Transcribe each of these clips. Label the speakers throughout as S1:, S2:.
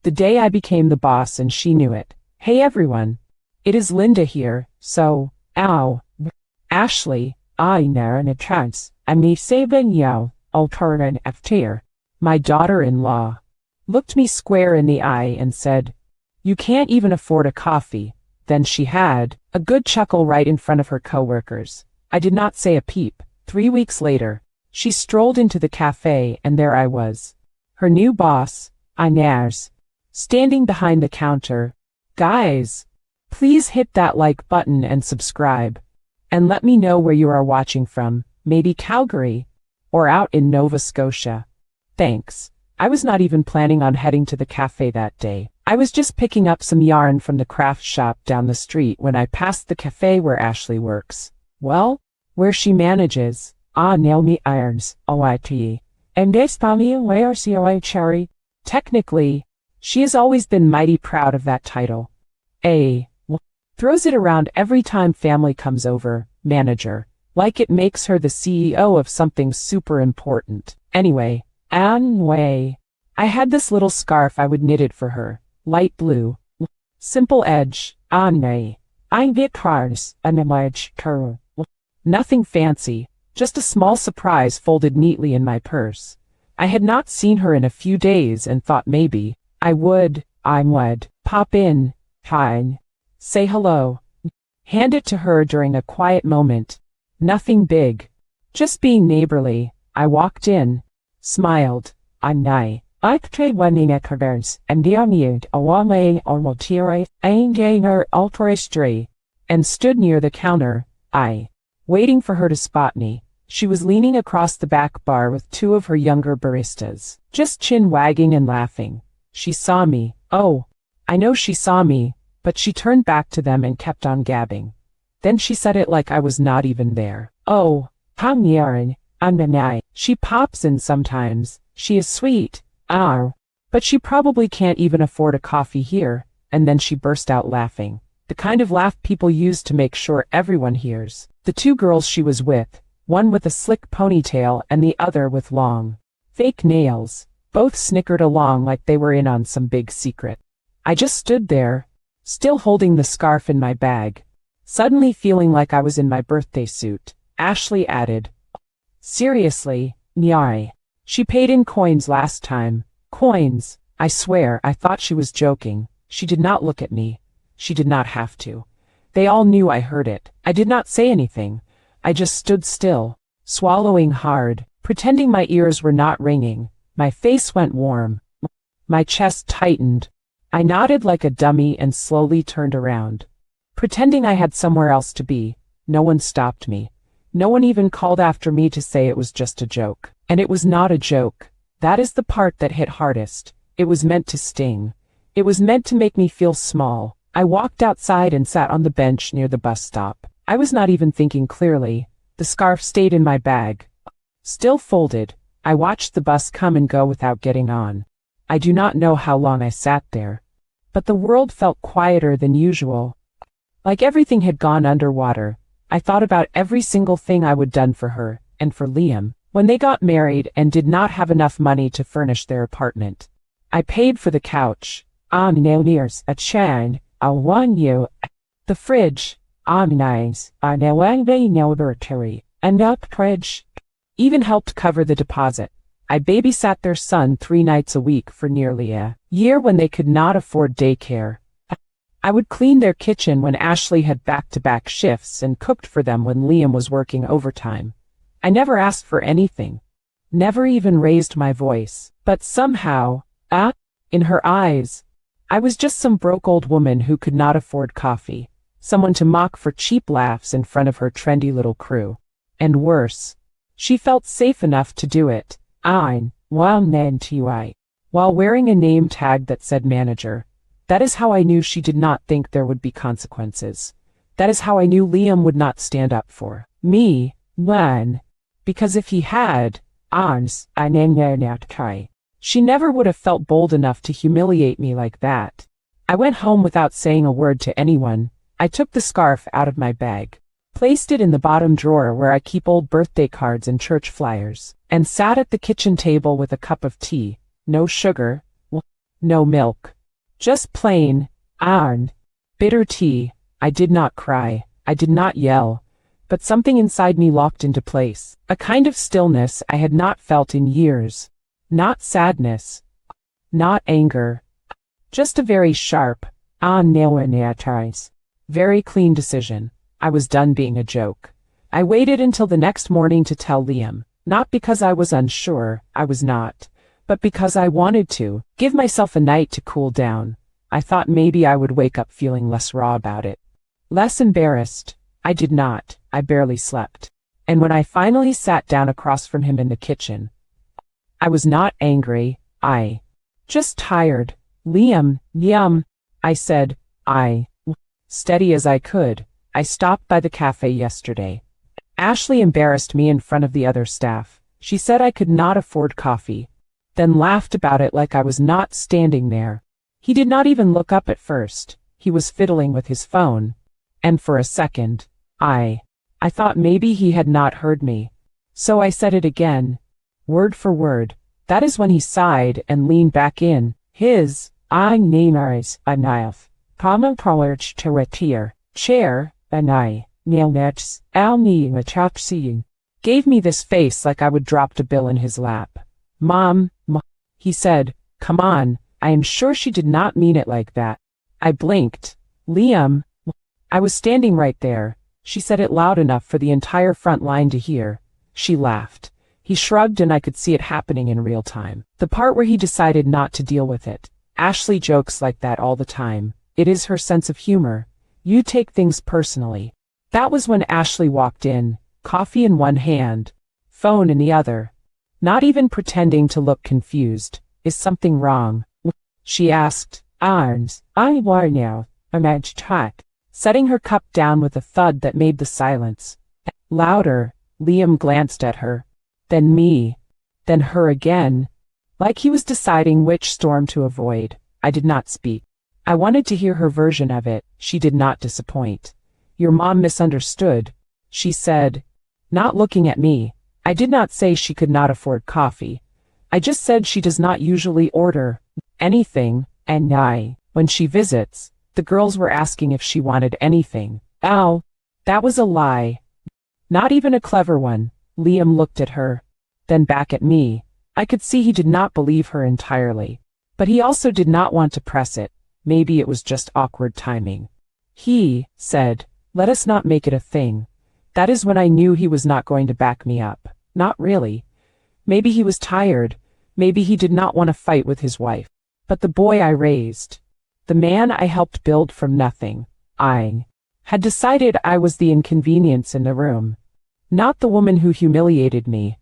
S1: The day I became the boss and she knew it. Hey everyone. It is Linda here, so, ow. Ashley, I know in a chance, and me saving you, Alternan after. My daughter-in-law looked me square in the eye and said, "You can't even afford a coffee." Then she had a good chuckle right in front of her coworkers. I did not say a peep. 3 weeks later, she strolled into the cafe and there I was. Her new boss, Inez, standing behind the counter. Guys, please hit that like button and subscribe. And let me know where you are watching from, maybe Calgary, or out in Nova Scotia. Thanks. I was not even planning on heading to the cafe that day. I was just picking up some yarn from the craft shop down the street when I passed the cafe where Ashley works. Well, where she manages. Naomi Irons, OIT. And Despami where COI Cherry. Technically, she has always been mighty proud of that title. Throws it around every time family comes over, manager, like it makes her the CEO of something super important. Anyway, I had this little scarf I would knit it for her, light blue, simple edge, I get cars, nothing fancy, just a small surprise folded neatly in my purse. I had not seen her in a few days and thought maybe I would pop in, say hello, hand it to her during a quiet moment. Nothing big, just being neighborly. I walked in, smiled, and stood near the counter, waiting for her to spot me. She was leaning across the back bar with 2 of her younger baristas, just chin wagging and laughing. She saw me. Oh, I know she saw me, but she turned back to them and kept on gabbing. Then she said it like I was not even there. Oh, she pops in sometimes. She is sweet. But she probably can't even afford a coffee here. And then she burst out laughing. The kind of laugh people use to make sure everyone hears. The 2 girls she was with, one with a slick ponytail and the other with long, fake nails, both snickered along like they were in on some big secret. I just stood there, still holding the scarf in my bag, suddenly feeling like I was in my birthday suit. Ashley added, "Seriously, Nyai. She paid in coins last time." Coins, I swear I thought she was joking. She did not look at me. She did not have to. They all knew I heard it. I did not say anything. I just stood still, swallowing hard, pretending my ears were not ringing. My face went warm. My chest tightened. I nodded like a dummy and slowly turned around, pretending I had somewhere else to be. No one stopped me. No one even called after me to say it was just a joke. And it was not a joke. That is the part that hit hardest. It was meant to sting. It was meant to make me feel small. I walked outside and sat on the bench near the bus stop. I was not even thinking clearly. The scarf stayed in my bag, still folded. I watched the bus come and go without getting on. I do not know how long I sat there, but the world felt quieter than usual. Like everything had gone underwater. I thought about every single thing I would done for her, and for Liam, when they got married and did not have enough money to furnish their apartment. I paid for the couch, a chain, the fridge, and fridge, even helped cover the deposit. I babysat their son 3 nights a week for nearly a year when they could not afford daycare. I would clean their kitchen when Ashley had back-to-back shifts and cooked for them when Liam was working overtime. I never asked for anything, never even raised my voice, but somehow, in her eyes, I was just some broke old woman who could not afford coffee, someone to mock for cheap laughs in front of her trendy little crew. And worse, she felt safe enough to do it, while wearing a name tag that said manager. That is how I knew she did not think there would be consequences. That is how I knew Liam would not stand up for me, because if he had, she never would have felt bold enough to humiliate me like that. I went home without saying a word to anyone. I took the scarf out of my bag, placed it in the bottom drawer where I keep old birthday cards and church flyers, and sat at the kitchen table with a cup of tea. No sugar, no milk, Just plain, bitter tea. I did not cry. I did not yell. But something inside me locked into place. A kind of stillness I had not felt in years. Not sadness. Not anger. Just a very sharp, very clean decision. I was done being a joke. I waited until the next morning to tell Liam, not because I was unsure, I was not, but because I wanted to give myself a night to cool down. I thought maybe I would wake up feeling less raw about it. Less embarrassed. I did not. I barely slept. And when I finally sat down across from him in the kitchen, I was not angry. Just tired. Liam, I said, steady as I could. I stopped by the cafe yesterday. Ashley embarrassed me in front of the other staff. She said I could not afford coffee, then laughed about it like I was not standing there. He did not even look up at first. He was fiddling with his phone. And for a second, I thought maybe he had not heard me. So I said it again, word for word. That is when he sighed and leaned back in. His, nameris, knife. Common college to retire. Chair, nailnets, gave me this face like I would drop a bill in his lap. Mom, he said, come on, I am sure she did not mean it like that. I blinked. Liam, I was standing right there. She said it loud enough for the entire front line to hear. She laughed. He shrugged and I could see it happening in real time. The part where he decided not to deal with it. Ashley jokes like that all the time. It is her sense of humor. You take things personally. That was when Ashley walked in, coffee in one hand, phone in the other. Not even pretending to look confused. Is something wrong? She asked. Arms, I war now, setting her cup down with a thud that made the silence louder. Liam glanced at her, then me, then her again, like he was deciding which storm to avoid. I did not speak. I wanted to hear her version of it. She did not disappoint. Your mom misunderstood, she said, not looking at me. I did not say she could not afford coffee. I just said she does not usually order anything, and when she visits, the girls were asking if she wanted anything. Ow, that was a lie. Not even a clever one. Liam looked at her, then back at me. I could see he did not believe her entirely, but he also did not want to press it. Maybe it was just awkward timing. He said, let us not make it a thing. That is when I knew he was not going to back me up. Not really. Maybe he was tired. Maybe he did not want to fight with his wife. But the boy I raised, the man I helped build from nothing, I had decided I was the inconvenience in the room. Not the woman who humiliated me.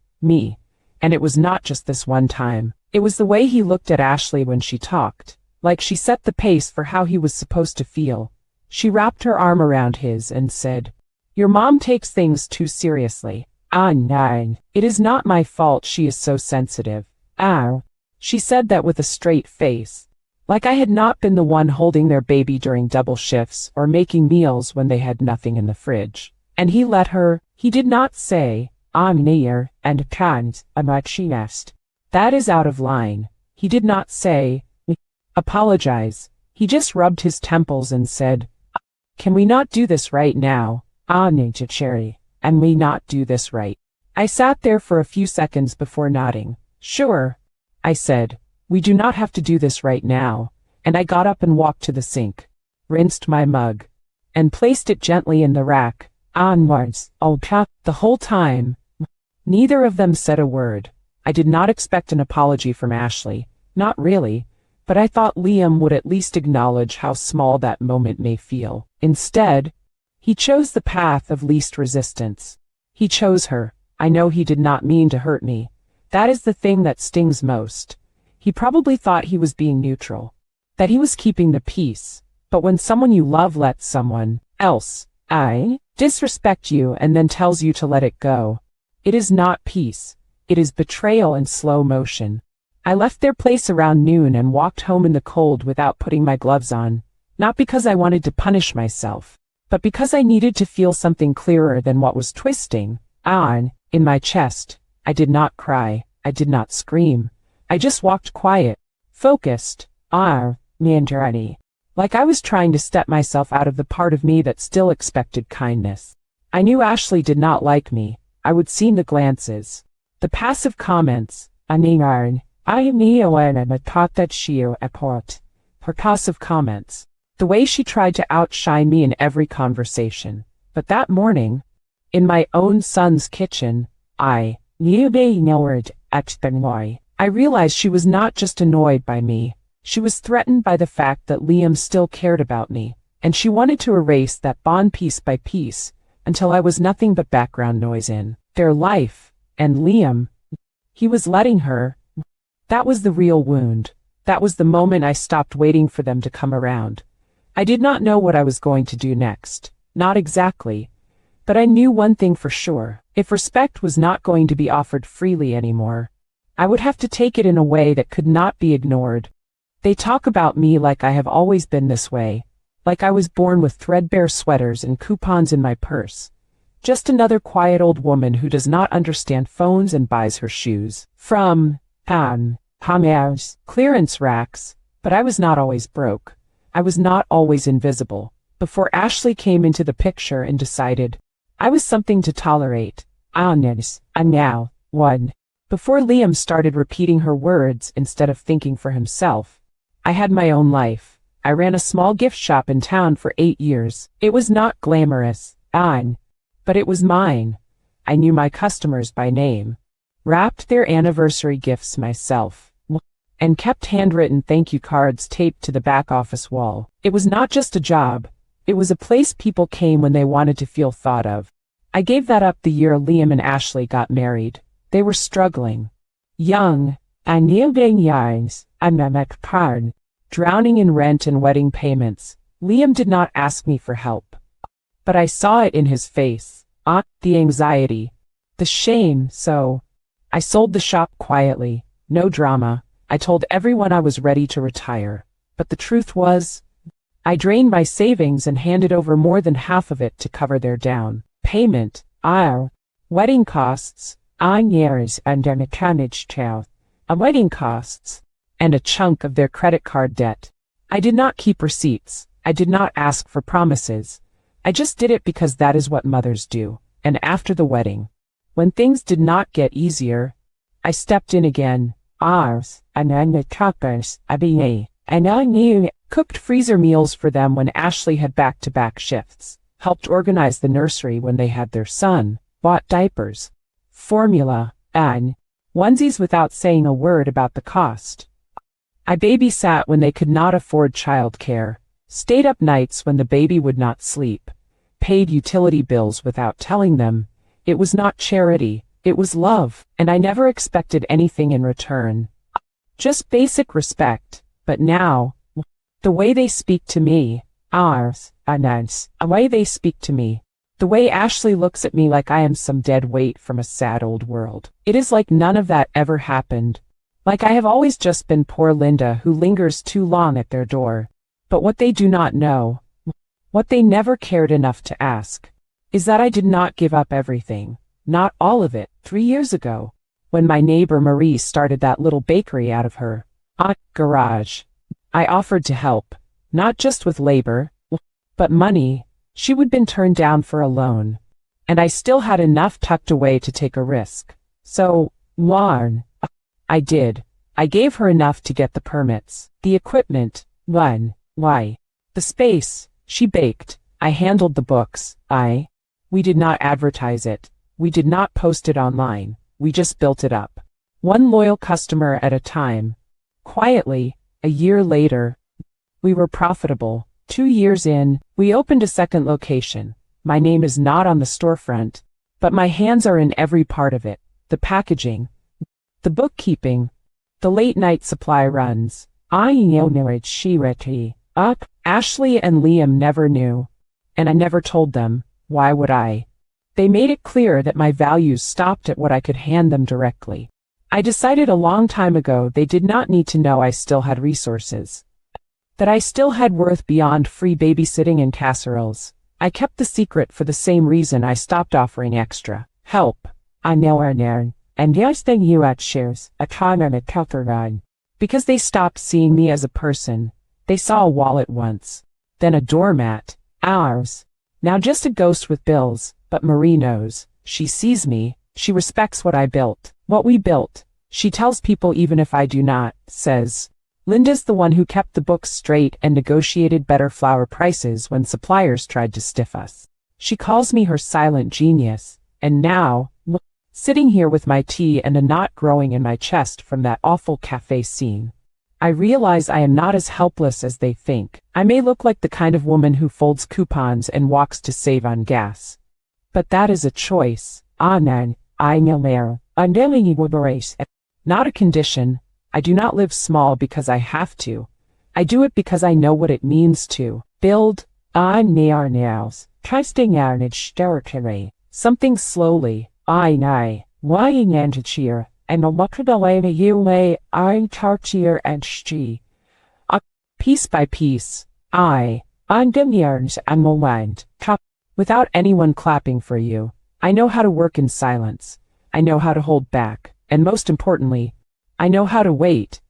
S1: And it was not just this one time. It was the way he looked at Ashley when she talked, like she set the pace for how he was supposed to feel. She wrapped her arm around his and said, your mom takes things too seriously. It is not my fault she is so sensitive. She said that with a straight face, like I had not been the one holding their baby during double shifts or making meals when they had nothing in the fridge. And he let her. He did not say, I'm near, and can't, she asked. That is out of line. He did not say, apologize. He just rubbed his temples and said, can we not do this right now? Cherry, and we not do this right. I sat there for a few seconds before nodding. Sure, I said, we do not have to do this right now. And I got up and walked to the sink, rinsed my mug, and placed it gently in the rack. The whole time, neither of them said a word. I did not expect an apology from Ashley, not really, but I thought Liam would at least acknowledge how small that moment may feel. Instead, he chose the path of least resistance. He chose her. I know he did not mean to hurt me. That is the thing that stings most. He probably thought he was being neutral, that he was keeping the peace. But when someone you love lets someone else, disrespect you and then tells you to let it go, it is not peace. It is betrayal in slow motion. I left their place around noon and walked home in the cold without putting my gloves on, not because I wanted to punish myself, but because I needed to feel something clearer than what was twisting in my chest. I did not cry. I did not scream. I just walked quiet, focused. Mandarani. Like I was trying to step myself out of the part of me that still expected kindness. I knew Ashley did not like me. I would see the glances, the passive comments. Aningarn, I ni Elena Matata Shio Aport. Her passive comments. The way she tried to outshine me in every conversation. But that morning, in my own son's kitchen, I realized she was not just annoyed by me. She was threatened by the fact that Liam still cared about me, and she wanted to erase that bond piece by piece, until I was nothing but background noise in their life. And Liam, he was letting her. That was the real wound. That was the moment I stopped waiting for them to come around. I did not know what I was going to do next. Not exactly. But I knew one thing for sure. If respect was not going to be offered freely anymore, I would have to take it in a way that could not be ignored. They talk about me like I have always been this way. Like I was born with threadbare sweaters and coupons in my purse. Just another quiet old woman who does not understand phones and buys her shoes from Hamer's clearance racks. But I was not always broke. I was not always invisible. Before Ashley came into the picture and decided I was something to tolerate. And now, one. Before Liam started repeating her words instead of thinking for himself, I had my own life. I ran a small gift shop in town for 8 years. It was not glamorous, but it was mine. I knew my customers by name, wrapped their anniversary gifts myself, and kept handwritten thank you cards taped to the back office wall. It was not just a job. It was a place people came when they wanted to feel thought of. I gave that up the year Liam and Ashley got married. They were struggling. Young, drowning in rent and wedding payments. Liam did not ask me for help. But I saw it in his face. The anxiety. The shame, so I sold the shop quietly. No drama. I told everyone I was ready to retire. But the truth was, I drained my savings and handed over more than half of it to cover their down payment, wedding costs, years and a wedding costs, and a chunk of their credit card debt. I did not keep receipts. I did not ask for promises. I just did it because that is what mothers do. And after the wedding, when things did not get easier, I stepped in again. And I knew, cooked freezer meals for them when Ashley had back-to-back shifts, helped organize the nursery when they had their son, bought diapers, formula, and onesies without saying a word about the cost. I babysat when they could not afford childcare, stayed up nights when the baby would not sleep, paid utility bills without telling them. It was not charity, it was love, and I never expected anything in return. Just basic respect. But now, the way they speak to me, the way they speak to me, the way Ashley looks at me like I am some dead weight from a sad old world. It is like none of that ever happened. Like I have always just been poor Linda who lingers too long at their door. But what they do not know, what they never cared enough to ask, is that I did not give up everything, not all of it, 3 years ago, when my neighbor Marie started that little bakery out of her garage. I offered to help, not just with labor, but money. She would been turned down for a loan, and I still had enough tucked away to take a risk. So, I did. I gave her enough to get the permits, the equipment, the space. She baked. I handled the books. We did not advertise it. We did not post it online. We just built it up. One loyal customer at a time. Quietly, a year later, we were profitable. 2 years in, we opened a second location. My name is not on the storefront, but my hands are in every part of it. The packaging, the bookkeeping, the late night supply runs. Ashley and Liam never knew, and I never told them. Why would I? They made it clear that my values stopped at what I could hand them directly. I decided a long time ago they did not need to know I still had resources, that I still had worth beyond free babysitting and casseroles. I kept the secret for the same reason I stopped offering extra help. And then you at shares, because they stopped seeing me as a person. They saw a wallet once. Then a doormat. Ours. Now just a ghost with bills, but Marie knows. She sees me. She respects what I built. What we built. She tells people even if I do not, says. Linda's the one who kept the books straight and negotiated better flower prices when suppliers tried to stiff us. She calls me her silent genius, and now, sitting here with my tea and a knot growing in my chest from that awful cafe scene, I realize I am not as helpless as they think. I may look like the kind of woman who folds coupons and walks to save on gas. But that is a choice. Not a condition. I do not live small because I have to. I do it because I know what it means to build something slowly. Piece by piece. Without anyone clapping for you. I know how to work in silence. I know how to hold back. And most importantly, I know how to wait.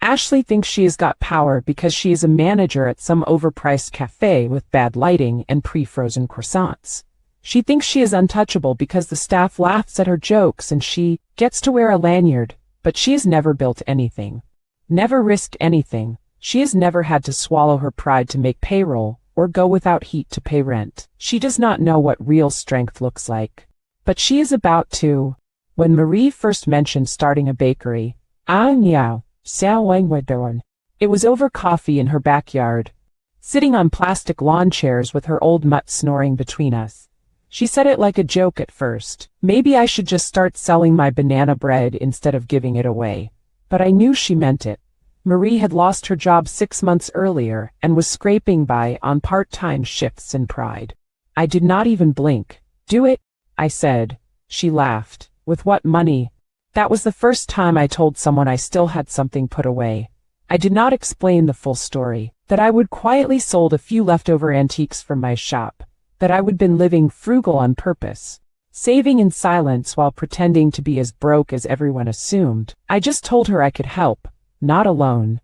S1: Ashley thinks she has got power because she is a manager at some overpriced cafe with bad lighting and pre-frozen croissants. She thinks she is untouchable because the staff laughs at her jokes and she gets to wear a lanyard, but she has never built anything. Never risked anything. She has never had to swallow her pride to make payroll or go without heat to pay rent. She does not know what real strength looks like. But she is about to. When Marie first mentioned starting a bakery, it was over coffee in her backyard, sitting on plastic lawn chairs with her old mutt snoring between us. She said it like a joke at first. Maybe I should just start selling my banana bread instead of giving it away. But I knew she meant it. Marie had lost her job 6 months earlier and was scraping by on part-time shifts in Pride. I did not even blink. Do it, I said. She laughed. With what money? That was the first time I told someone I still had something put away. I did not explain the full story, that I would quietly sold a few leftover antiques from my shop, that I would been living frugal on purpose, saving in silence while pretending to be as broke as everyone assumed. I just told her I could help, not alone,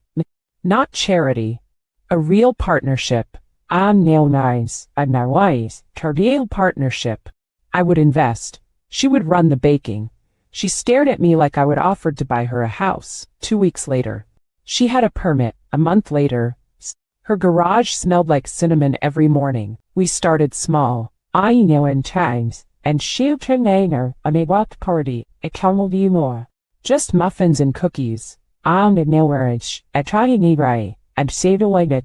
S1: not charity, a real partnership. A real partnership. I would invest. She would run the baking. She stared at me like I would offer to buy her a house. 2 weeks later, she had a permit. A month later, her garage smelled like cinnamon every morning. We started small. In times, and she later, on a watch party, a camel more. Just muffins and cookies. And saved away a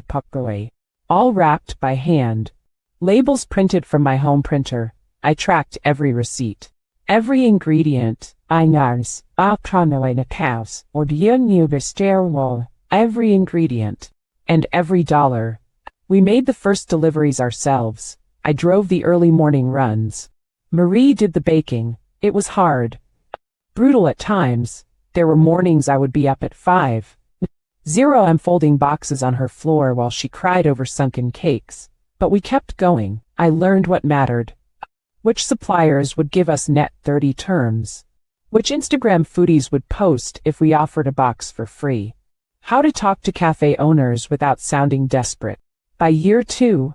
S1: puckaway. All wrapped by hand. Labels printed from my home printer. I tracked every receipt. Every ingredient. Every ingredient. And every dollar. We made the first deliveries ourselves. I drove the early morning runs. Marie did the baking. It was hard. Brutal at times. There were mornings I would be up at 5:00 am folding boxes on her floor while she cried over sunken cakes. But we kept going. I learned what mattered. Which suppliers would give us net 30 terms. Which Instagram foodies would post if we offered a box for free. How to talk to cafe owners without sounding desperate. By year 2,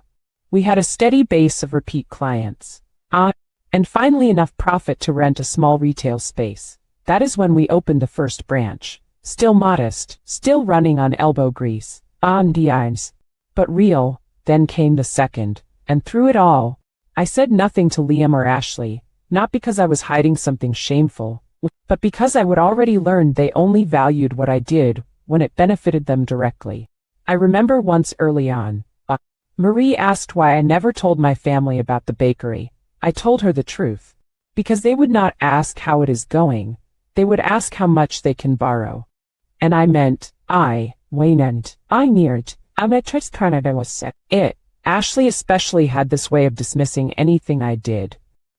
S1: we had a steady base of repeat clients. And finally enough profit to rent a small retail space. That is when we opened the first branch. Still modest, still running on elbow grease. But real. Then came the second. And through it all, I said nothing to Liam or Ashley, not because I was hiding something shameful, but because I would already learned they only valued what I did when it benefited them directly. I remember once early on, Marie asked why I never told my family about the bakery. I told her the truth. Because they would not ask how it is going. They would ask how much they can borrow. And I meant, it. Ashley especially had this way of dismissing anything I did.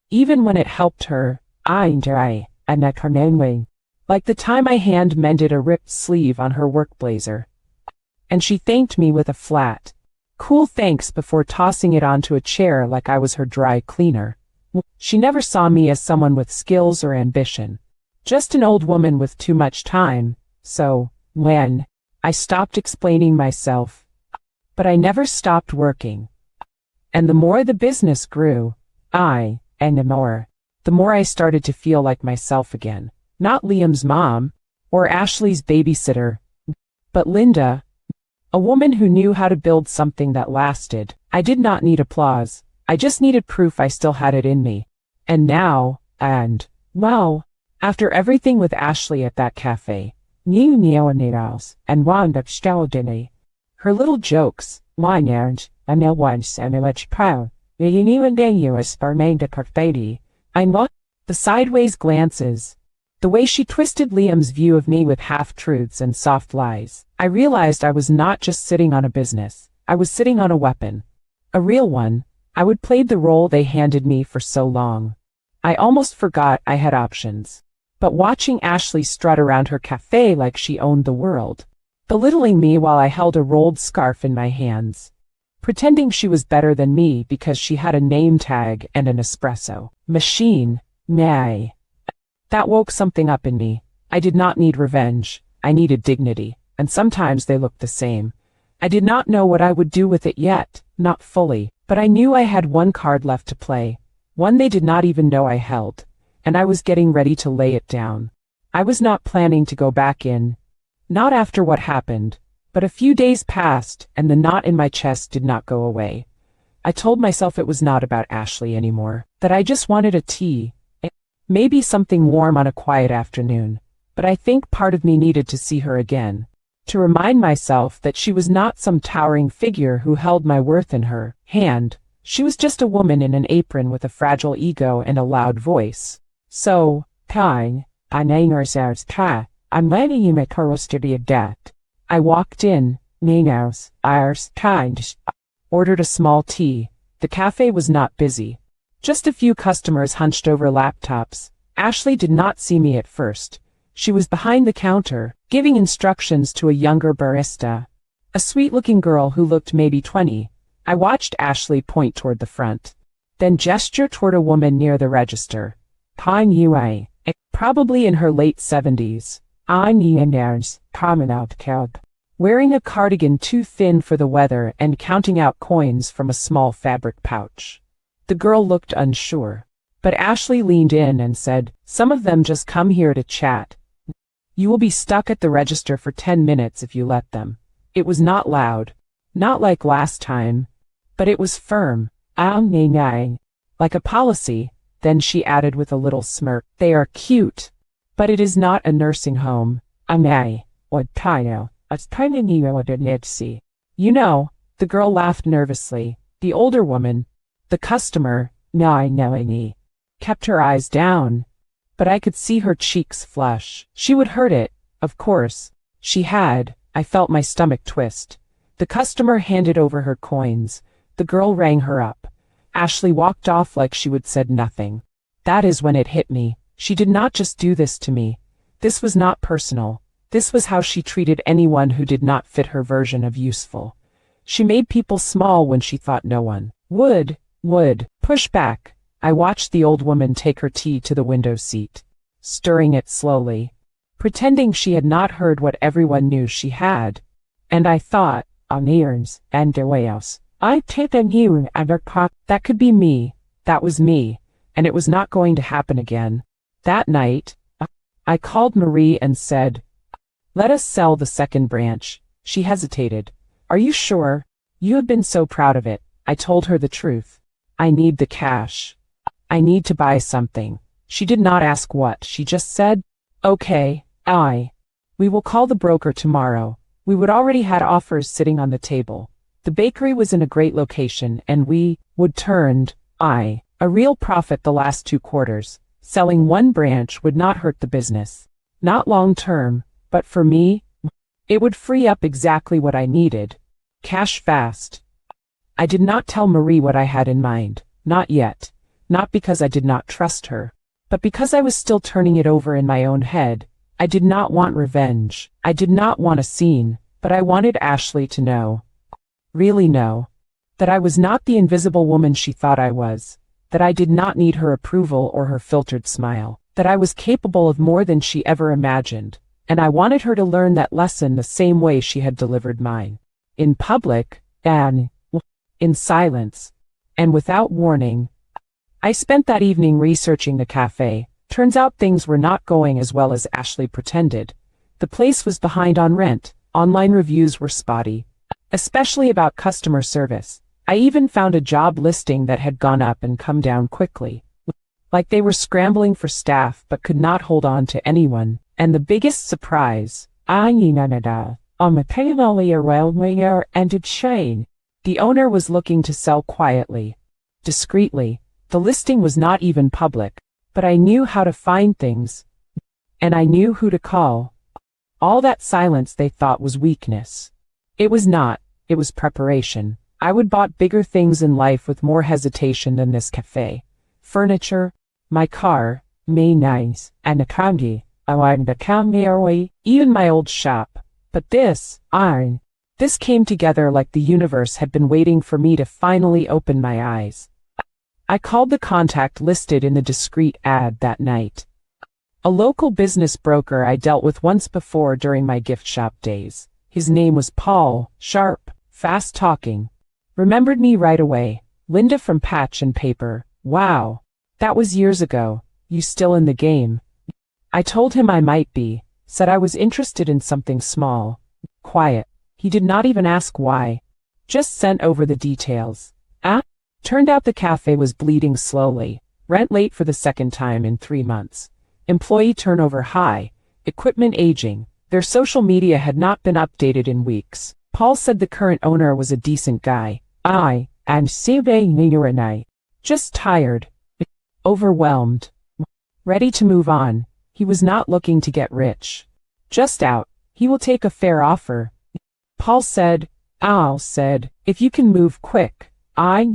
S1: Even when it helped her, like the time I hand-mended a ripped sleeve on her work blazer. And she thanked me with a flat, cool thanks before tossing it onto a chair like I was her dry cleaner. She never saw me as someone with skills or ambition. Just an old woman with too much time. So, when I stopped explaining myself. But I never stopped working. And the more the business grew, and the more I started to feel like myself again. Not Liam's mom, or Ashley's babysitter, but Linda, a woman who knew how to build something that lasted. I did not need applause. I just needed proof I still had it in me. And now, well, after everything with Ashley at that cafe, and wound up Staudini, her little jokes, I'm the sideways glances, the way she twisted Liam's view of me with half-truths and soft lies, I realized I was not just sitting on a business, I was sitting on a weapon. A real one. I would play the role they handed me for so long. I almost forgot I had options. But watching Ashley strut around her cafe like she owned the world, belittling me while I held a rolled scarf in my hands, pretending she was better than me because she had a name tag and an espresso machine, that woke something up in me. I did not need revenge. I needed dignity, and sometimes they looked the same. I did not know what I would do with it yet, not fully, but I knew I had one card left to play, one they did not even know I held, and I was getting ready to lay it down. I was not planning to go back in, not after what happened, but a few days passed and the knot in my chest did not go away. I told myself it was not about Ashley anymore, that I just wanted a tea, maybe something warm on a quiet afternoon, but I think part of me needed to see her again, to remind myself that she was not some towering figure who held my worth in her hand. She was just a woman in an apron with a fragile ego and a loud voice. So, I'm letting you make her to be a debt. I walked in, ordered a small tea. The cafe was not busy. Just a few customers hunched over laptops. Ashley did not see me at first. She was behind the counter, giving instructions to a younger barista, a sweet-looking girl who looked maybe 20. I watched Ashley point toward the front, then gesture toward a woman near the register. Probably in her late 70s. Wearing a cardigan too thin for the weather and counting out coins from a small fabric pouch. The girl looked unsure, but Ashley leaned in and said, "Some of them just come here to chat. You will be stuck at the register for 10 minutes if you let them." It was not loud, not like last time, but it was firm, like a policy. Then she added with a little smirk, "They are cute, but it is not a nursing home. You know," the girl laughed nervously. The older woman, the customer, kept her eyes down, but I could see her cheeks flush. She would hurt it, of course. She had. I felt my stomach twist. The customer handed over her coins. The girl rang her up. Ashley walked off like she would said nothing. That is when it hit me. She did not just do this to me. This was not personal. This was how she treated anyone who did not fit her version of useful. She made people small when she thought no one would push back. I watched the old woman take her tea to the window seat, stirring it slowly, pretending she had not heard what everyone knew she had. And I thought, that could be me. That was me. And it was not going to happen again. That night, I called Marie and said, "Let us sell the second branch." She hesitated. "Are you sure? You have been so proud of it." I told her the truth. "I need the cash. I need to buy something." She did not ask what. She just said, "Okay, we will call the broker tomorrow." We would already had offers sitting on the table. The bakery was in a great location and we would turned, a real profit the last 2 quarters. Selling one branch would not hurt the business. Not long term, but for me, it would free up exactly what I needed. Cash fast. I did not tell Marie what I had in mind. Not yet. Not because I did not trust her, but because I was still turning it over in my own head. I did not want revenge. I did not want a scene, but I wanted Ashley to know, really know, that I was not the invisible woman she thought I was, that I did not need her approval or her filtered smile, that I was capable of more than she ever imagined. and I wanted her to learn that lesson the same way she had delivered mine. In public, and in silence, and without warning. I spent that evening researching the cafe. Turns out things were not going as well as Ashley pretended. The place was behind on rent, online reviews were spotty, especially about customer service. I even found a job listing that had gone up and come down quickly. Like they were scrambling for staff but could not hold on to anyone. And the biggest surprise, the owner was looking to sell quietly, discreetly. The listing was not even public, but I knew how to find things, and I knew who to call. All that silence they thought was weakness. It was not, it was preparation. I would bought bigger things in life with more hesitation than this cafe. Furniture, my car, nice, and a candy. Even my old shop. But this came together like the universe had been waiting for me to finally open my eyes. I called the contact listed in the discreet ad that night. A local business broker I dealt with once before during my gift shop days. His name was Paul, sharp, fast-talking. Remembered me right away. Linda from Patch and Paper. Wow. That was years ago. You still in the game? I told him I might be, said I was interested in something small, quiet. He did not even ask why. Just sent over the details. Turned out the cafe was bleeding slowly. Rent late for the second time in 3 months. Employee turnover high. Equipment aging. Their social media had not been updated in weeks. Paul said the current owner was a decent guy. Just tired. Overwhelmed. Ready to move on. He was not looking to get rich. Just out. He will take a fair offer. Paul said, if you can move quick. I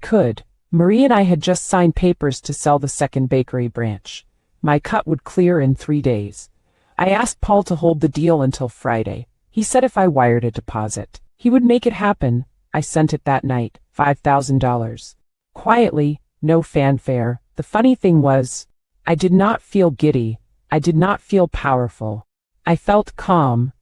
S1: could. Marie and I had just signed papers to sell the second bakery branch. My cut would clear in 3 days. I asked Paul to hold the deal until Friday. He said if I wired a deposit, he would make it happen. I sent it that night, $5,000. Quietly, no fanfare. The funny thing was, I did not feel giddy. I did not feel powerful. I felt calm.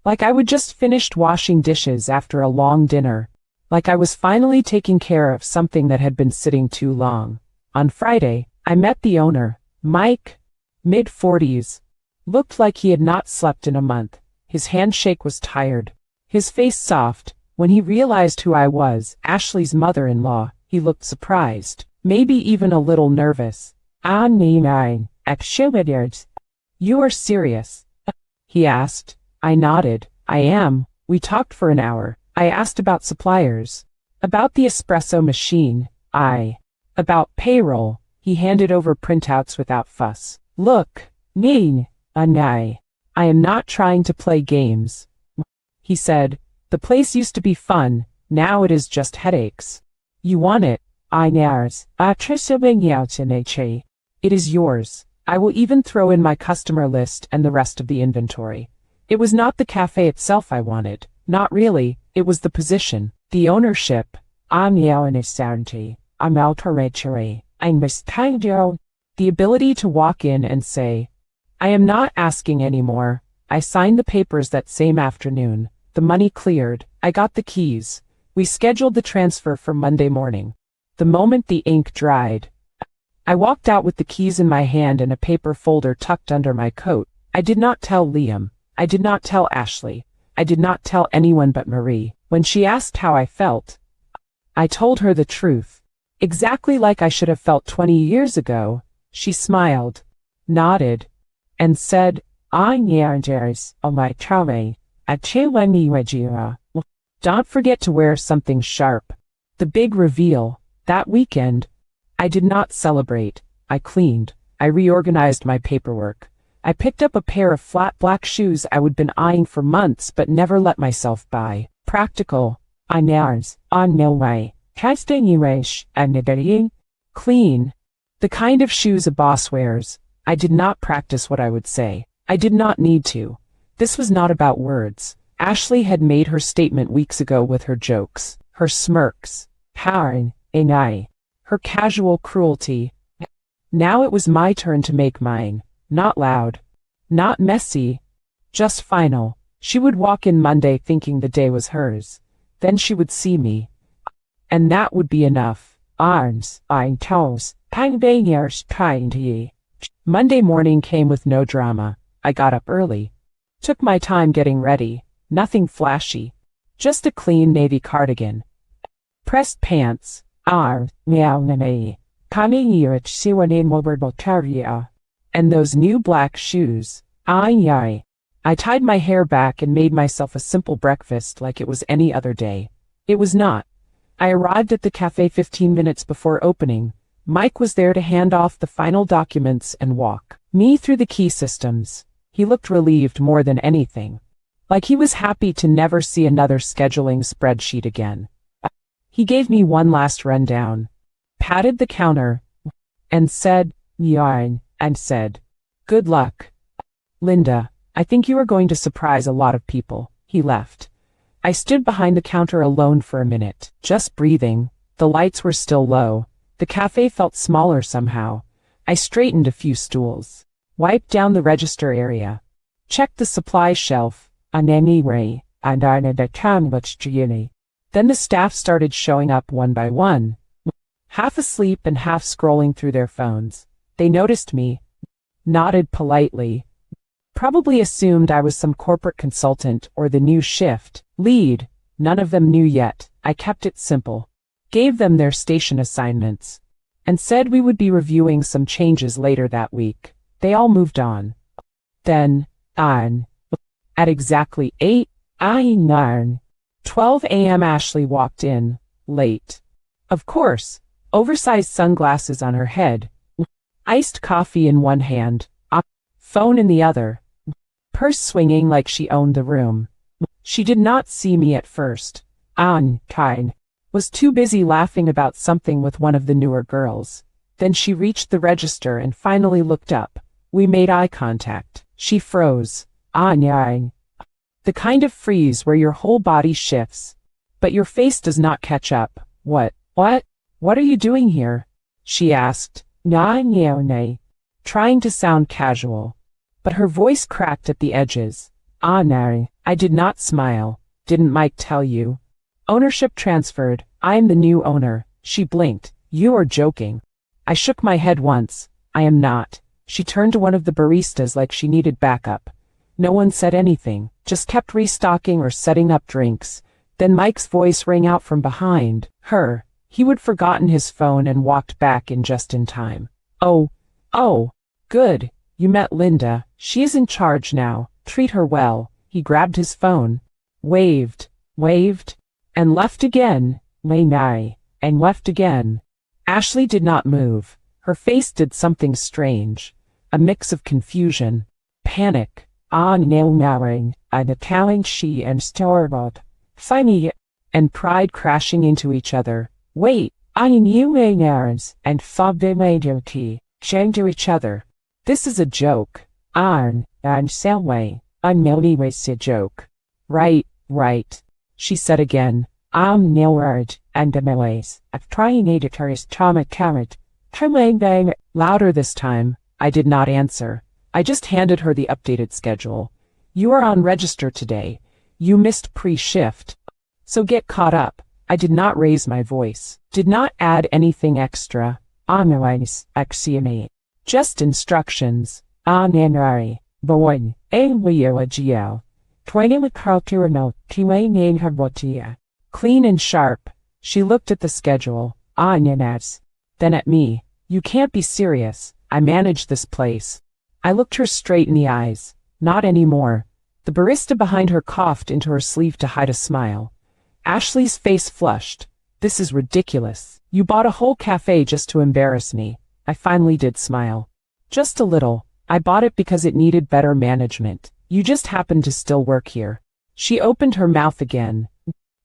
S1: Like I would just finished washing dishes after a long dinner. Like I was finally taking care of something that had been sitting too long. On Friday, I met the owner, Mike, mid-40s. Looked like he had not slept in a month. His handshake was tired. His face soft. When he realized who I was, Ashley's mother-in-law, he looked surprised, maybe even a little nervous. You are serious? He asked. I nodded. I am. We talked for an hour. I asked about suppliers. About the espresso machine. About payroll. He handed over printouts without fuss. Look, I am not trying to play games. He said, the place used to be fun, now it is just headaches. You want it? It is yours. I will even throw in my customer list and the rest of the inventory. It was not the cafe itself I wanted. Not really, it was the position, the ownership. The ability to walk in and say, I am not asking anymore. I signed the papers that same afternoon. The money cleared. I got the keys. We scheduled the transfer for Monday morning. The moment the ink dried, I walked out with the keys in my hand and a paper folder tucked under my coat. I did not tell Liam. I did not tell Ashley. I did not tell anyone but Marie. When she asked how I felt, I told her the truth. Exactly like I should have felt 20 years ago. She smiled, nodded, and said, don't forget to wear something sharp. The big reveal. That weekend, I did not celebrate. I cleaned. I reorganized my paperwork. I picked up a pair of flat black shoes I would been eyeing for months but never let myself buy. Practical. On no way. Clean. The kind of shoes a boss wears. I did not practice what I would say. I did not need to. This was not about words. Ashley had made her statement weeks ago with her jokes, her smirks, her casual cruelty. Now it was my turn to make mine. Not loud. Not messy. Just final. She would walk in Monday thinking the day was hers. Then she would see me. And that would be enough. Arms, ein toes, pangbangers, ye. Monday morning came with no drama. I got up early. Took my time getting ready. Nothing flashy. Just a clean navy cardigan. Pressed pants. Meow. And those new black shoes. I tied my hair back and made myself a simple breakfast like it was any other day. It was not. I arrived at the cafe 15 minutes before opening. Mike was there to hand off the final documents and walk me through the key systems. He looked relieved more than anything. Like he was happy to never see another scheduling spreadsheet again. He gave me one last rundown, patted the counter, and said, "Yarn," and said, "Good luck. Linda, I think you are going to surprise a lot of people." He left. I stood behind the counter alone for a minute, just breathing. The lights were still low. The cafe felt smaller somehow. I straightened a few stools, wiped down the register area, checked the supply shelf, then the staff started showing up one by one, half asleep and half scrolling through their phones. They noticed me, nodded politely, probably assumed I was some corporate consultant or the new shift lead. None of them knew yet. I kept it simple, gave them their station assignments, and said we would be reviewing some changes later that week. They all moved on. Then, at exactly 12 a.m. Ashley walked in, late. Of course, oversized sunglasses on her head, iced coffee in one hand, phone in the other, purse swinging like she owned the room. She did not see me at first. Was too busy laughing about something with one of the newer girls. Then she reached the register and finally looked up. We made eye contact. She froze. The kind of freeze where your whole body shifts, but your face does not catch up. What are you doing here? She asked, trying to sound casual, but her voice cracked at the edges. I did not smile. Didn't Mike tell you? Ownership transferred. I am the new owner. She blinked. You are joking. I shook my head once. I am not. She turned to one of the baristas like she needed backup. No one said anything, just kept restocking or setting up drinks. Then Mike's voice rang out from behind her. He would forgotten his phone and walked back in just in time. Oh, good. You met Linda. She is in charge now. Treat her well. He grabbed his phone, waved, and left again. And left again. Ashley did not move. Her face did something strange. A mix of confusion, panic, and Italian she and starboard, funny, and pride crashing into each other. Wait, I knew errands and fobbimadioti, chained to each other. This is a joke. And Selway, was a joke. Right, she said again. I'm Nilward, and the Malays. I've trying editors Tama Carrot. Louder this time. I did not answer. I just handed her the updated schedule. You are on register today. You missed pre-shift. So get caught up. I did not raise my voice. Did not add anything extra. Just instructions. Boy, clean and sharp. She looked at the schedule. Then at me. You can't be serious. I manage this place. I looked her straight in the eyes. Not anymore. The barista behind her coughed into her sleeve to hide a smile. Ashley's face flushed. This is ridiculous. You bought a whole cafe just to embarrass me. I finally did smile. Just a little. I bought it because it needed better management. You just happened to still work here. She opened her mouth again,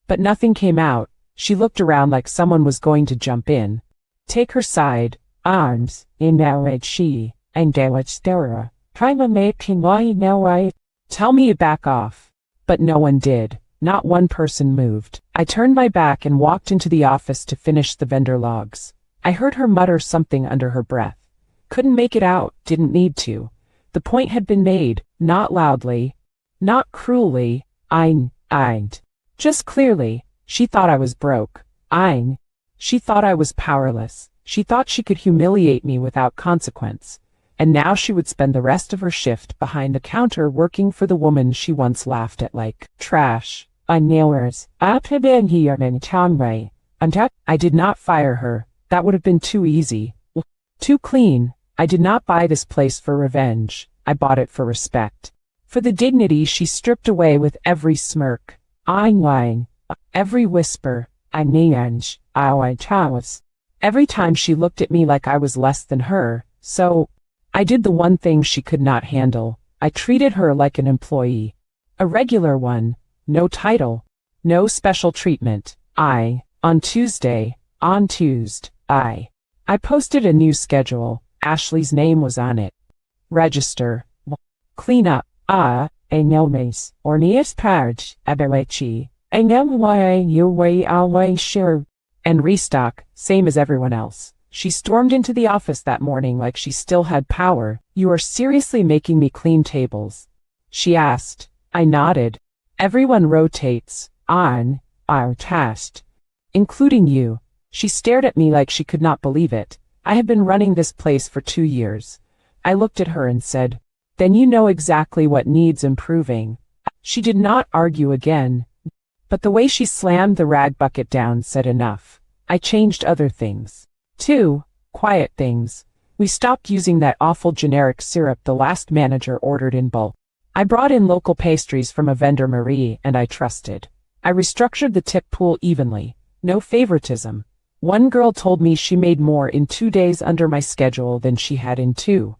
S1: but nothing came out. She looked around like someone was going to jump in, take her side. Arms, and she, and Stera. Tell me to back off. But no one did. Not one person moved. I turned my back and walked into the office to finish the vendor logs. I heard her mutter something under her breath. Couldn't make it out, didn't need to. The point had been made, not loudly, not cruelly, eined. Just clearly. She thought I was broke. She thought I was powerless. She thought she could humiliate me without consequence. And now she would spend the rest of her shift behind the counter working for the woman she once laughed at like trash. I did not fire her. That would have been too easy. Too clean. I did not buy this place for revenge. I bought it for respect. For the dignity she stripped away with every smirk. Every whisper. Every time she looked at me like I was less than her. So, I did the one thing she could not handle. I treated her like an employee. A regular one. No title. No special treatment. On Tuesday, I posted a new schedule. Ashley's name was on it. Register. Clean up. Enormes. Orneas Parge. Abelechi. Sure. And restock, same as everyone else. She stormed into the office that morning like she still had power. You are seriously making me clean tables? She asked. I nodded. Everyone rotates on our task, including you. She stared at me like she could not believe it. I have been running this place for 2 years. I looked at her and said, then you know exactly what needs improving. She did not argue again, but the way she slammed the rag bucket down said enough. I changed other things. 2 quiet things. We stopped using that awful generic syrup the last manager ordered in bulk. I brought in local pastries from a vendor Marie and I trusted. I restructured the tip pool evenly. No favoritism. One girl told me she made more in 2 days under my schedule than she had in 2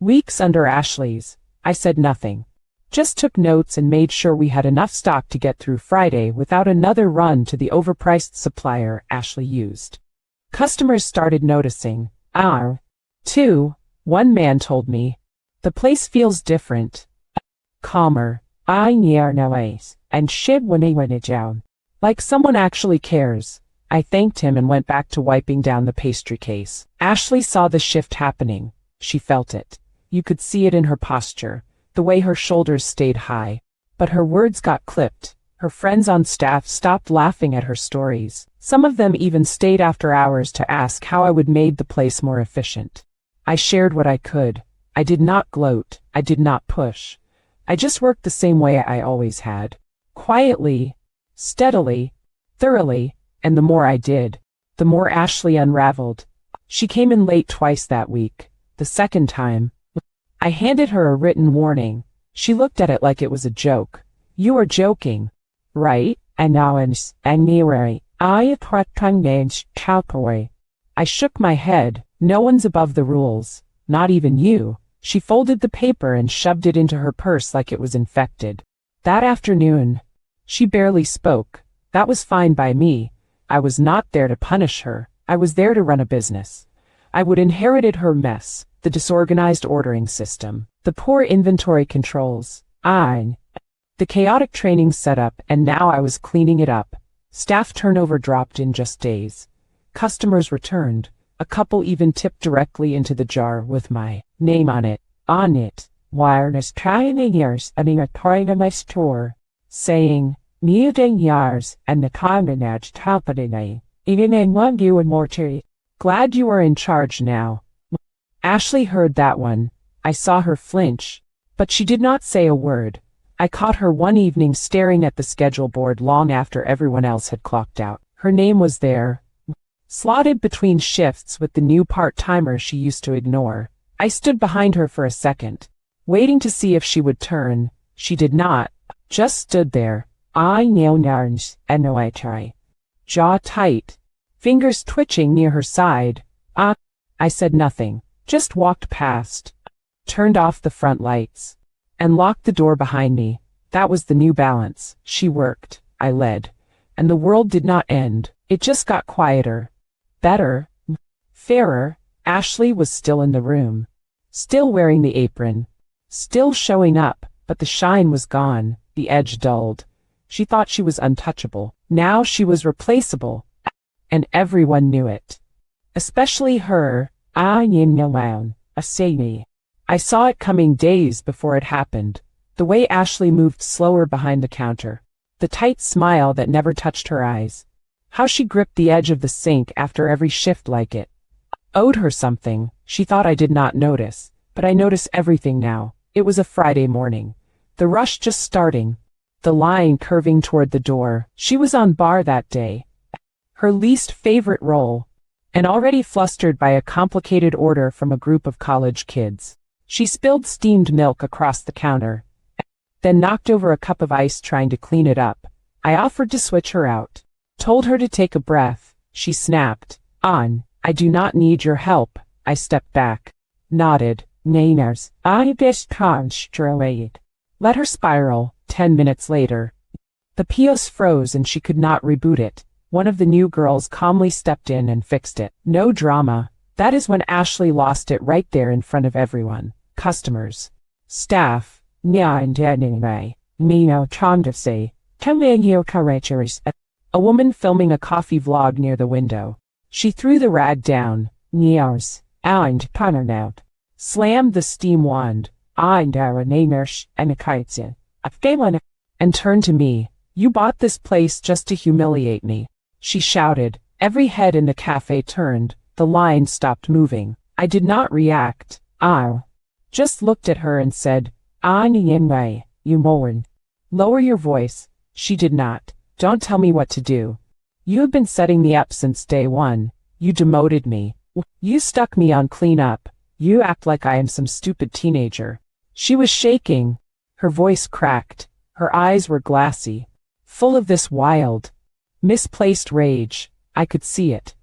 S1: weeks under Ashley's. I said nothing. Just took notes and made sure we had enough stock to get through Friday without another run to the overpriced supplier Ashley used. Customers started noticing. 2 one man told me. The place feels different. Calmer. And shit when he went down. Like someone actually cares. I thanked him and went back to wiping down the pastry case. Ashley saw the shift happening. She felt it. You could see it in her posture, the way her shoulders stayed high. But her words got clipped. Her friends on staff stopped laughing at her stories. Some of them even stayed after hours to ask how I would made the place more efficient. I shared what I could. I did not gloat. I did not push. I just worked the same way I always had. Quietly, steadily, thoroughly, and the more I did, the more Ashley unraveled. She came in late twice that week. The second time, I handed her a written warning. She looked at it like it was a joke. You are joking, right? I shook my head. No one's above the rules. Not even you. She folded the paper and shoved it into her purse like it was infected. That afternoon, she barely spoke. That was fine by me. I was not there to punish her. I was there to run a business. I would inherited her mess, the disorganized ordering system, the poor inventory controls, the chaotic training setup, and now I was cleaning it up. Staff turnover dropped in just days. Customers returned. A couple even tipped directly into the jar with my name on it. Wireless pioneers and a part of my store, saying, Muting yars and the combinage tapadine, even in one you and mortuary. Glad you are in charge now. Ashley heard that one. I saw her flinch, but she did not say a word. I caught her one evening staring at the schedule board long after everyone else had clocked out. Her name was there, slotted between shifts with the new part-timer she used to ignore. I stood behind her for a second, waiting to see if she would turn. She did not, just stood there. I know narns, and no I try. Jaw tight, fingers twitching near her side. I said nothing, just walked past, turned off the front lights, and locked the door behind me. That was the new balance. She worked, I led, and the world did not end. It just got quieter, better, fairer. Ashley was still in the room, still wearing the apron, still showing up, but the shine was gone, the edge dulled. She thought she was untouchable. Now she was replaceable, and everyone knew it. Especially her. I'm in Milan, a Sadie. I saw it coming days before it happened. The way Ashley moved slower behind the counter. The tight smile that never touched her eyes. How she gripped the edge of the sink after every shift like it. Owed her something, she thought I did not notice, but I notice everything now. It was a Friday morning. The rush just starting. The line curving toward the door. She was on bar that day. Her least favorite role. And already flustered by a complicated order from a group of college kids. She spilled steamed milk across the counter, then knocked over a cup of ice trying to clean it up. I offered to switch her out. Told her to take a breath. She snapped. On. I do not need your help. I stepped back. Nodded. Nainers. I best concentrate. Let her spiral. 10 minutes later. The POS froze and she could not reboot it. One of the new girls calmly stepped in and fixed it. No drama. That is when Ashley lost it right there in front of everyone. Customers. Staff. A woman filming a coffee vlog near the window. She threw the rag down. Slammed the steam wand. And turned to me. You bought this place just to humiliate me. She shouted. Every head in the cafe turned. The line stopped moving. I did not react. I just looked at her and said, you mourn. Lower your voice. She did not. Don't tell me what to do. You have been setting me up since day one. You demoted me. You stuck me on cleanup. You act like I am some stupid teenager. She was shaking. Her voice cracked. Her eyes were glassy. Full of this wild, misplaced rage. I could see it.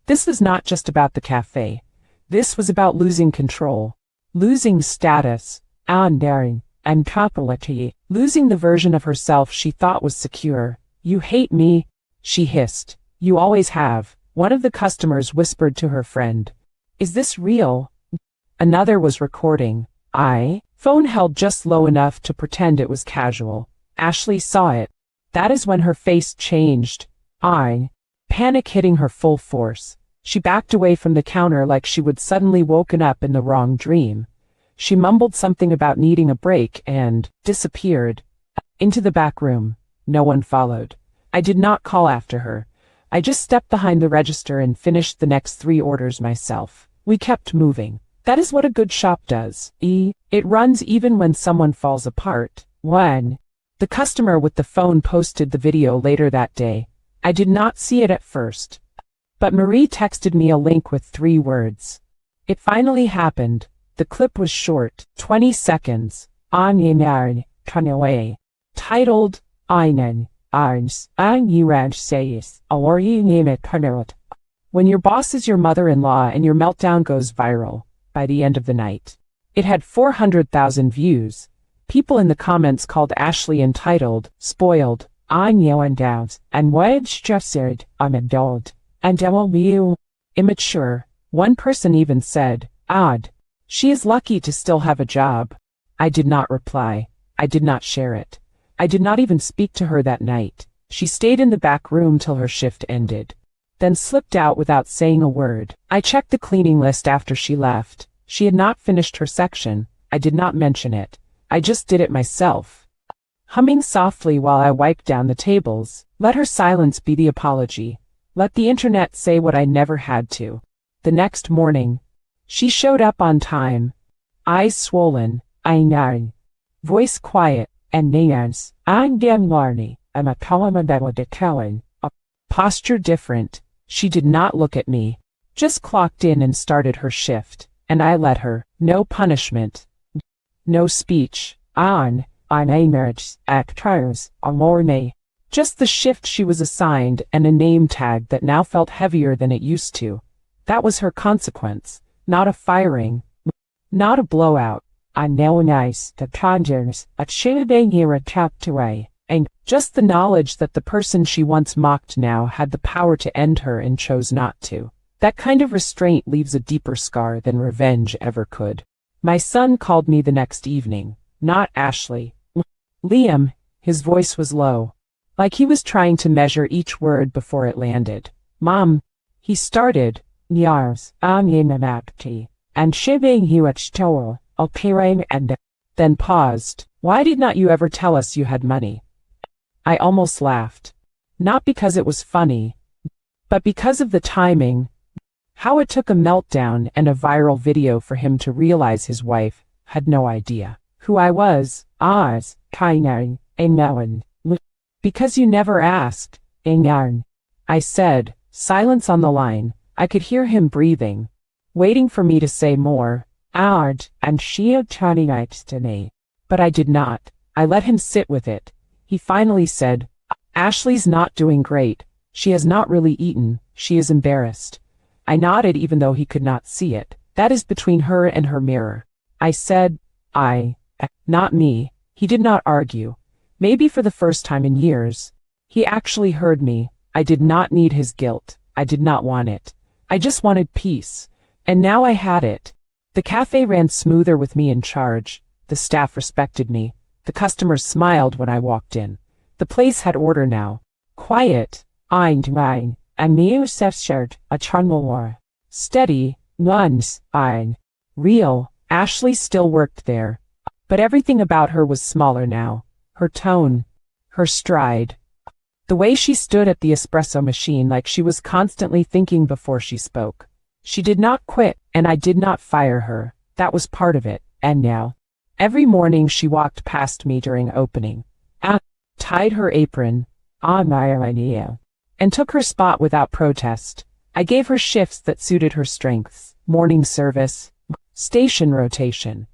S1: This was not just about the cafe. This was about losing control. Losing status. And capability. Losing the version of herself she thought was secure. You hate me, she hissed. You always have. One of the customers whispered to her friend. Is this real? Another was recording. Phone held just low enough to pretend it was casual. Ashley saw it. That is when her face changed. Panic hitting her full force. She backed away from the counter like she would suddenly woken up in the wrong dream. She mumbled something about needing a break and disappeared. Into the back room. No one followed. I did not call after her. I just stepped behind the register and finished the next 3 orders myself. We kept moving. That is what a good shop does. It runs even when someone falls apart. 1. The customer with the phone posted the video later that day. I did not see it at first. But Marie texted me a link with 3 words. It finally happened. The clip was short, 20 seconds. Titled, Einen, Arns, Ein Sayes, When your boss is your mother-in-law and your meltdown goes viral, by the end of the night. It had 400,000 views. People in the comments called Ashley entitled, spoiled, and wedge just said, I'm adult, and immature. One person even said, odd. She is lucky to still have a job. I did not reply. I did not share it. I did not even speak to her that night. She stayed in the back room till her shift ended. Then slipped out without saying a word. I checked the cleaning list after she left. She had not finished her section. I did not mention it. I just did it myself. Humming softly while I wiped down the tables. Let her silence be the apology. Let the internet say what I never had to. The next morning, she showed up on time. Eyes swollen. Voice quiet. And names. Posture different. She did not look at me. Just clocked in and started her shift. And I let her. No punishment. No speech. Just the shift she was assigned and a name tag that now felt heavier than it used to. That was her consequence. Not a firing. Not a blowout. And just the knowledge that the person she once mocked now had the power to end her and chose not to. That kind of restraint leaves a deeper scar than revenge ever could. My son called me the next evening. Not Ashley. Liam. His voice was low. Like he was trying to measure each word before it landed. Mom. He started. Yars, Anyanamapti, and Shibing Huachtoa, Alpirang and then paused. Why did not you ever tell us you had money? I almost laughed. Not because it was funny, but because of the timing. How it took a meltdown and a viral video for him to realize his wife had no idea who I was. Oz, Kainarn, Enarn. Because you never asked, Enarn. I said, silence on the line. I could hear him breathing, waiting for me to say more. Ard, and Shio Tani. But I did not. I let him sit with it. He finally said, Ashley's not doing great. She has not really eaten. She is embarrassed. I nodded even though he could not see it. That is between her and her mirror. I said, not me. He did not argue. Maybe for the first time in years. He actually heard me. I did not need his guilt. I did not want it. I just wanted peace. And now I had it. The cafe ran smoother with me in charge. The staff respected me. The customers smiled when I walked in. The place had order now. Quiet. Ein, and Neo Sefshard, a Charnwar. Steady, nuns, ein. Real. Ashley still worked there. But everything about her was smaller now. Her tone. Her stride. The way she stood at the espresso machine like she was constantly thinking before she spoke. She did not quit, and I did not fire her. That was part of it, and now. Every morning she walked past me during opening. Tied her apron, and took her spot without protest. I gave her shifts that suited her strengths. Morning service, station rotation,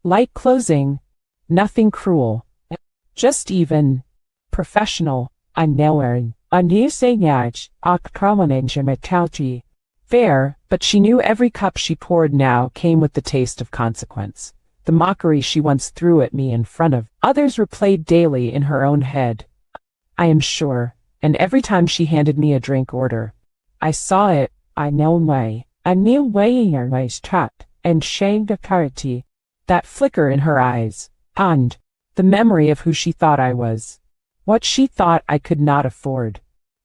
S1: light closing, nothing cruel. Just even, professional. Fair, but she knew every cup she poured now came with the taste of consequence. The mockery she once threw at me in front of others replayed daily in her own head. I am sure, and every time she handed me a drink order, I saw it. I knew weighing her nice chat, and shame the parity, that flicker in her eyes, and the memory of who she thought I was. What she thought I could not afford.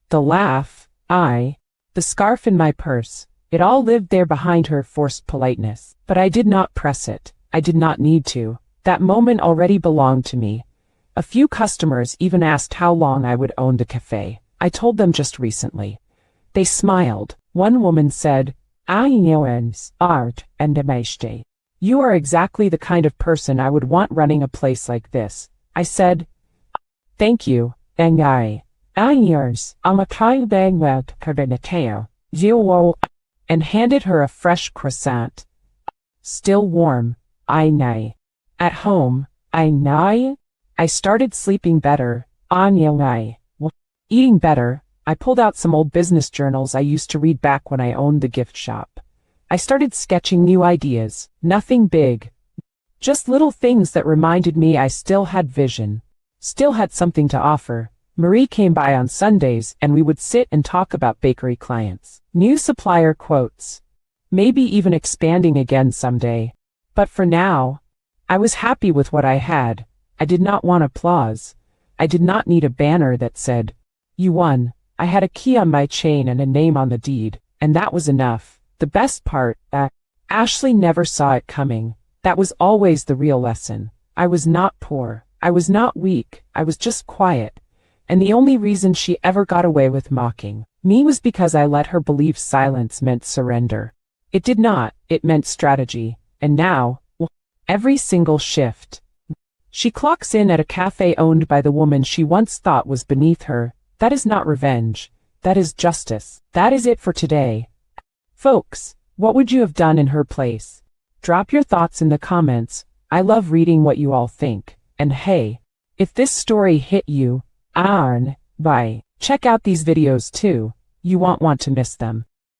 S1: The laugh, the scarf in my purse, it all lived there behind her forced politeness. But I did not press it. I did not need to. That moment already belonged to me. A few customers even asked how long I would own the cafe. I told them just recently. They smiled. One woman said, art and demeste. You are exactly the kind of person I would want running a place like this. I said, thank you, and yours, and handed her a fresh croissant. Still warm, At home, I started sleeping better, eating better. I pulled out some old business journals I used to read back when I owned the gift shop. I started sketching new ideas, nothing big. Just little things that reminded me I still had vision, still had something to offer. Marie came by on Sundays and we would sit and talk about bakery clients, new supplier quotes, maybe even expanding again someday. But for now, I was happy with what I had. I did not want applause. I did not need a banner that said, "You won." I had a key on my chain and a name on the deed, and that was enough. The best part, Ashley never saw it coming. That was always the real lesson. I was not poor. I was not weak. I was just quiet. And the only reason she ever got away with mocking me was because I let her believe silence meant surrender. It did not. It meant strategy. And now, every single shift, she clocks in at a cafe owned by the woman she once thought was beneath her. That is not revenge. That is justice. That is it for today. Folks, what would you have done in her place? Drop your thoughts in the comments. I love reading what you all think. And hey, if this story hit you, check out these videos too. You won't want to miss them.